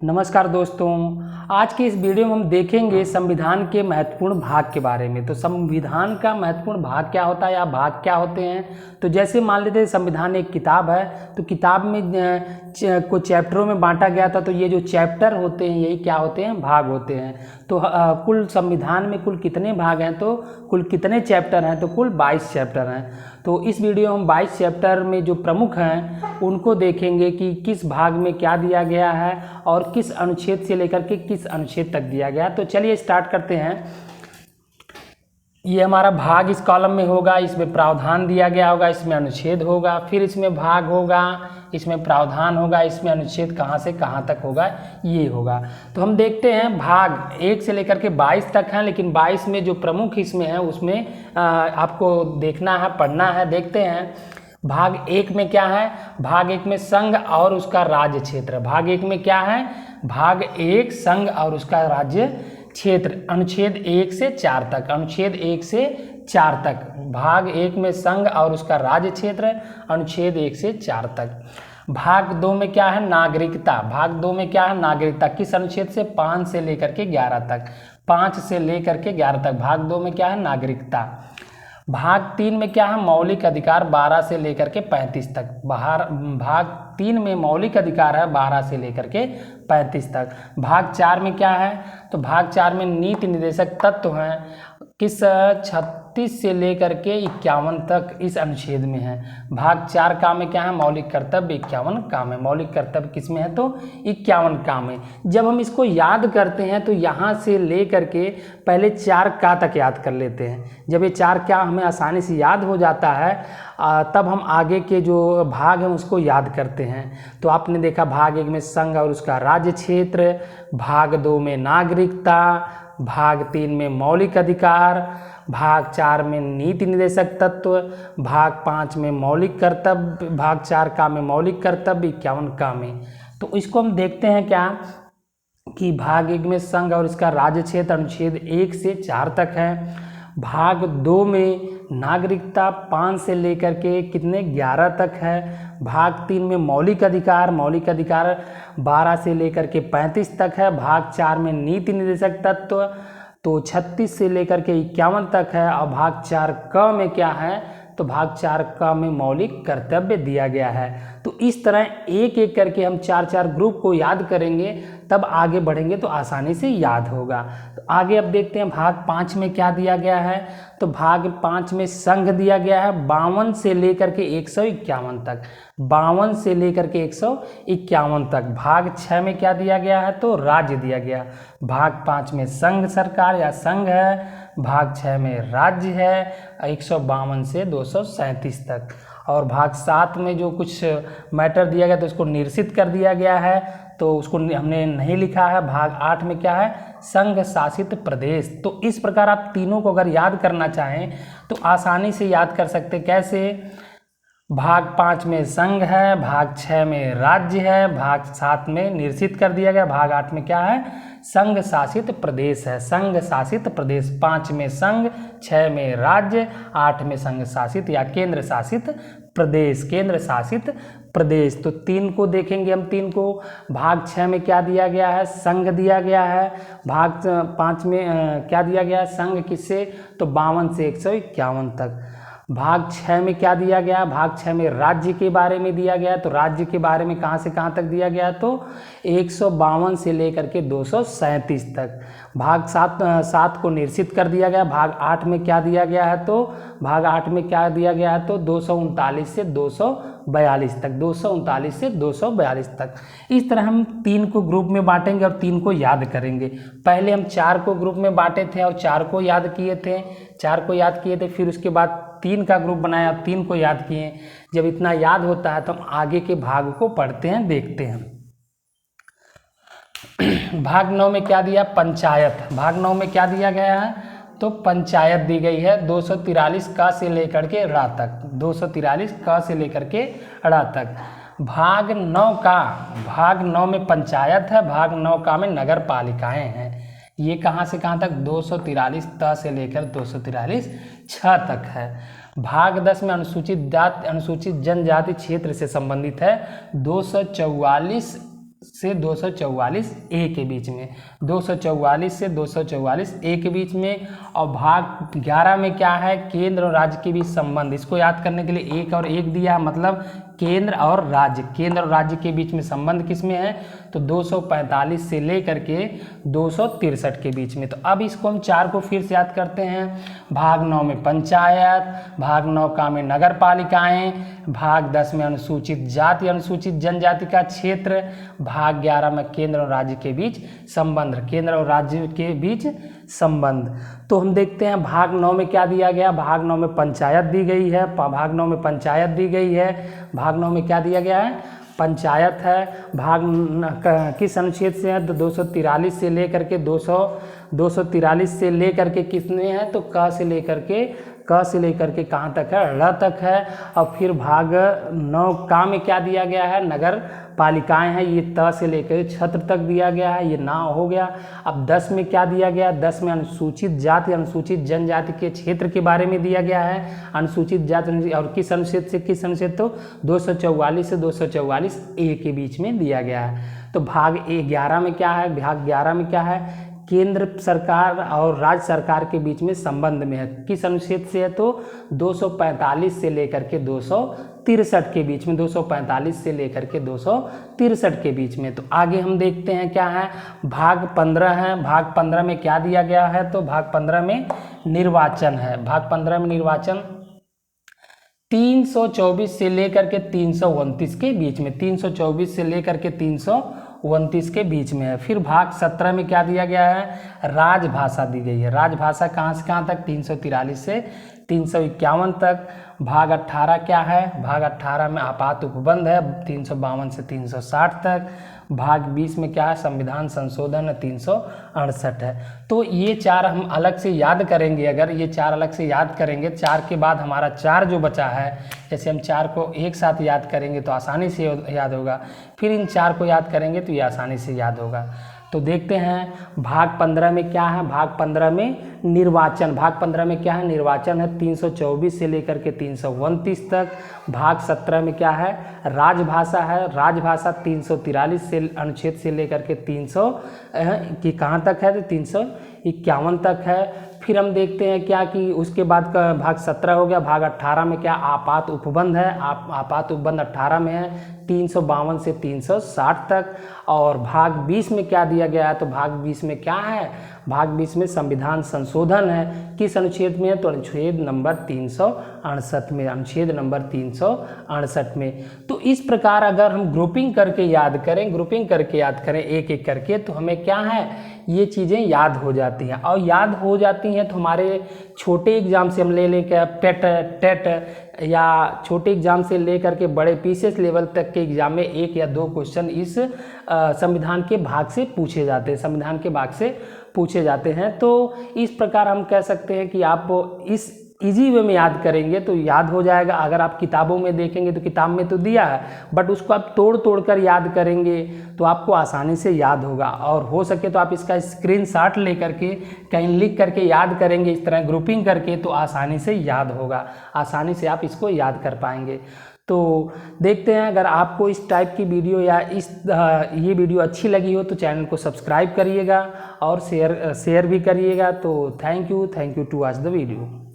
नमस्कार दोस्तों। आज के इस वीडियो में हम देखेंगे संविधान के महत्वपूर्ण भाग के बारे में। तो संविधान का महत्वपूर्ण भाग क्या होता है या भाग क्या होते हैं। तो जैसे मान लेते हैं संविधान एक किताब है, तो किताब में कुछ चैप्टरों में बांटा गया था। तो ये जो चैप्टर होते हैं यही क्या होते हैं, भाग होते हैं। तो कुल संविधान में कुल कितने भाग हैं, तो कुल कितने चैप्टर हैं, तो कुल 22 चैप्टर हैं। तो इस वीडियो में हम 22 चैप्टर में जो प्रमुख हैं उनको देखेंगे कि किस भाग में क्या दिया गया है और किस अनुच्छेद से लेकर के किस अनुच्छेद तक दिया गया। तो चलिए स्टार्ट करते हैं। ये हमारा भाग इस कॉलम में होगा, इसमें प्रावधान दिया गया होगा, इसमें अनुच्छेद होगा, फिर इसमें भाग होगा, इसमें प्रावधान होगा, इसमें अनुच्छेद कहाँ से कहाँ तक होगा, ये होगा। तो हम देखते हैं भाग 1 से लेकर के 22 तक हैं, लेकिन 22 में जो प्रमुख इसमें है उसमें आपको देखना है, पढ़ना है। देखते हैं भाग 1 में क्या है। भाग 1 में संघ और उसका राज्य क्षेत्र। भाग 1 में क्या है, भाग 1 संघ और उसका राज्य क्षेत्र, अनुच्छेद 1 से 4 तक। अनुच्छेद 1 से 4 तक भाग 1 में संघ और उसका राज्य क्षेत्र, अनुच्छेद 1 से 4 तक। भाग 2 में क्या है, नागरिकता। भाग 2 में क्या है, नागरिकता। किस अनुच्छेद से, 5 से लेकर के 11 तक। 5 से लेकर के 11 तक भाग 2 में क्या है, नागरिकता। भाग 3 में क्या है, मौलिक अधिकार। 12 से लेकर के 35 तक। भाग 3 में मौलिक अधिकार है 12 से लेकर के 35 तक। भाग 4 में क्या है, तो भाग 4 में नीति निर्देशक तत्व हैं। किस 36 से लेकर के 51 तक इस अनुच्छेद में है। भाग 4 का में क्या है, मौलिक कर्तव्य 51 काम है। मौलिक कर्तव्य किस में है, तो 51 काम है। जब हम इसको याद करते हैं तो यहाँ से लेकर के पहले 4 का तक याद कर लेते हैं। जब ये 4 क्या हमें आसानी से याद हो जाता है तब हम आगे के जो भाग हैं उसको याद करते हैं। तो आपने देखा भाग 1 में संघ और उसका राज्य क्षेत्र, भाग 2 में नागरिकता, भाग 3 में मौलिक अधिकार, भाग 4 में नीति निर्देशक तत्व, भाग 5 में मौलिक कर्तव्य, भाग 4 का में मौलिक कर्तव्य 51 का में। तो इसको हम देखते हैं क्या कि भाग 1 में संघ और इसका राज्य क्षेत्र अनुच्छेद 1 से 4 तक है। भाग 2 में नागरिकता 5 से लेकर के कितने 11 तक है। भाग 3 में मौलिक अधिकार 12 से लेकर के 35 तक है। भाग 4 में नीति निर्देशक तत्व तो 36 से लेकर के 51 तक है। और भाग 4 क में क्या है, तो भाग 4 क में मौलिक कर्तव्य दिया गया है। तो इस तरह एक एक करके हम 4 ग्रुप को याद करेंगे, तब आगे बढ़ेंगे तो आसानी से याद होगा। तो आगे अब देखते हैं भाग 5 में क्या दिया गया है। तो भाग 5 में संघ दिया गया है 52 से लेकर के 151 तक। 52 से लेकर के 151 तक। भाग 6 में क्या दिया गया है, तो राज्य दिया गया। भाग 5 में संघ सरकार या संघ है, भाग 6 में राज्य है 152 से 237 तक। और भाग 7 में जो कुछ मैटर दिया गया तो उसको निरसित कर दिया गया है, तो उसको हमने नहीं लिखा है। भाग 8 में क्या है, संघ शासित प्रदेश। तो इस प्रकार आप तीनों को अगर याद करना चाहें तो आसानी से याद कर सकते। कैसे, भाग 5 में संघ है, भाग 6 में राज्य है, भाग 7 में निरसित कर दिया गया, भाग 8 में क्या है, संघ शासित प्रदेश है। संघ शासित प्रदेश, 5 में संघ, 6 में राज्य, 8 में संघ शासित या केंद्र शासित प्रदेश। केंद्र शासित प्रदेश। तो 3 को देखेंगे हम। 3 को भाग 6 में क्या दिया गया है, संघ दिया गया है। भाग 5 में क्या दिया गया है, संघ किससे, तो 52 से 151 तक। भाग 6 में क्या दिया गया, भाग 6 में राज्य के बारे में दिया गया। तो राज्य के बारे में कहाँ से कहाँ तक दिया गया, तो 152 से लेकर के 237 तक। भाग 7 को निरसित कर दिया गया। भाग 8 में क्या दिया गया है, तो भाग 8 में क्या दिया गया है, तो 239 से 242 तक। 239 से 242 तक। इस तरह हम 3 को ग्रुप में बांटेंगे और 3 को याद करेंगे। पहले हम 4 को ग्रुप में बांटे थे और 4 को याद किए थे। 4 को याद किए थे, फिर उसके बाद 3 का ग्रुप बनाया, 3 को याद किए। जब इतना याद होता है तो हम आगे के भाग को पढ़ते हैं, देखते हैं। भाग 9 में क्या दिया, पंचायत। भाग 9 में क्या दिया गया है, तो पंचायत दी गई है 243 का से लेकर के रा तक। 243 का से लेकर के रा तक। भाग 9 में पंचायत है। भाग 9 का में नगर पालिकाएं हैं। ये कहाँ से कहाँ तक, 243 त से लेकर 243 छ तक है। भाग 10 में अनुसूचित जनजाति क्षेत्र से संबंधित है। 244 से 244 ए के बीच में, 244 से 244 ए के बीच में। और भाग 11 में क्या है, केंद्र और राज्य के बीच संबंध। इसको याद करने के लिए एक और एक दिया है, मतलब केंद्र और राज्य, केंद्र और राज्य के बीच में संबंध किसमें है, तो 245 से लेकर के 263 के बीच में। तो अब इसको हम 4 को फिर से याद करते हैं। भाग 9 में पंचायत, भाग 9 का में नगर पालिकाएँ, भाग 10 में अनुसूचित जाति अनुसूचित जनजाति का क्षेत्र, भाग 11 में केंद्र और राज्य के बीच संबंध, केंद्र और राज्य के बीच संबंध। तो हम देखते हैं भाग 9 में क्या दिया गया, भाग 9 में पंचायत दी गई है, भाग 9 में पंचायत दी गई है, भाग 9 में क्या दिया गया है, पंचायत है। भाग किस अनुच्छेद से है, तो 243 से लेकर के 243 से लेकर के कितने हैं, तो क से लेकर के कहाँ तक है, र तक है। और फिर भाग 9 का में क्या दिया गया है, नगर पालिकाएं हैं, ये त से लेकर छत्र तक दिया गया है, ये ना हो गया। अब 10 में क्या दिया गया, 10 में अनुसूचित जाति अनुसूचित जनजाति के क्षेत्र के बारे में दिया गया है, अनुसूचित जाति, और किस अनुच्छेद से किस अनुच्छेद, तो 244 से 244 ए के बीच में दिया गया है। तो भाग 11 में क्या है, भाग 11 में क्या है, केंद्र सरकार और राज्य सरकार के बीच में संबंध में है, किस अनुच्छेद से है, तो 245 से लेकर के 263 के बीच में, 245 से लेकर के 263 के बीच में। तो आगे हम देखते हैं क्या है, भाग 15 है, भाग 15 में क्या दिया गया है, तो भाग 15 में निर्वाचन है, भाग 15 में निर्वाचन 324 से लेकर के 329 के बीच में, 324 से लेकर के 329 के बीच में है। फिर भाग 17 में क्या दिया गया है, राजभाषा दी गई है, राजभाषा कहाँ से कहाँ तक, 343 से 351 तक। भाग 18 क्या है, भाग 18 में आपात उपबंध है, 352 से 360 तक। भाग 20 में क्या है, संविधान संशोधन 368 है। तो ये 4 हम अलग से याद करेंगे, अगर ये 4 अलग से याद करेंगे, 4 के बाद हमारा 4 जो बचा है, जैसे हम 4 को एक साथ याद करेंगे तो आसानी से याद होगा, फिर इन 4 को याद करेंगे तो ये आसानी से याद होगा। तो देखते हैं भाग 15 में क्या है, भाग 15 में निर्वाचन, भाग 15 में क्या है, निर्वाचन है, 324 से लेकर के 329 तक। भाग 17 में क्या है, राजभाषा है, राजभाषा 343 से अनुच्छेद से लेकर के 300 की कहाँ तक है, तो 351 तक है। फिर हम देखते हैं क्या कि उसके बाद का भाग 17 हो गया। भाग 18 में क्या, आपात उपबंध है, आपात उपबंध 18 में है, 352 से 360 तक। और भाग 20 में क्या दिया गया है, तो भाग 20 में क्या है, भाग 20 में संविधान संशोधन है, किस अनुच्छेद में है, तो अनुच्छेद नंबर 368 में, अनुच्छेद नंबर 368 में। तो इस प्रकार अगर हम ग्रुपिंग करके याद करें एक एक करके, तो हमें क्या है, ये चीज़ें याद हो जाती हैं। और याद हो जाती हैं तो हमारे छोटे एग्जाम से हम ले लें क्या, टेट या छोटे एग्जाम से लेकर के बड़े पीसीएस लेवल तक के एग्जाम में 1 या 2 क्वेश्चन इस संविधान के भाग से पूछे जाते हैं, संविधान के भाग से पूछे जाते हैं। तो इस प्रकार हम कह सकते हैं कि आप इस इजी वे में याद करेंगे तो याद हो जाएगा। अगर आप किताबों में देखेंगे तो किताब में तो दिया है, बट उसको आप तोड़ कर याद करेंगे तो आपको आसानी से याद होगा। और हो सके तो आप इसका स्क्रीनशॉट लेकर के कहीं लिख करके याद करेंगे, इस तरह ग्रुपिंग करके, तो आसानी से याद होगा, आसानी से आप इसको याद कर पाएंगे। तो देखते हैं, अगर आपको इस टाइप की वीडियो या ये वीडियो अच्छी लगी हो तो चैनल को सब्सक्राइब करिएगा और शेयर भी करिएगा। तो thank you to watch the video.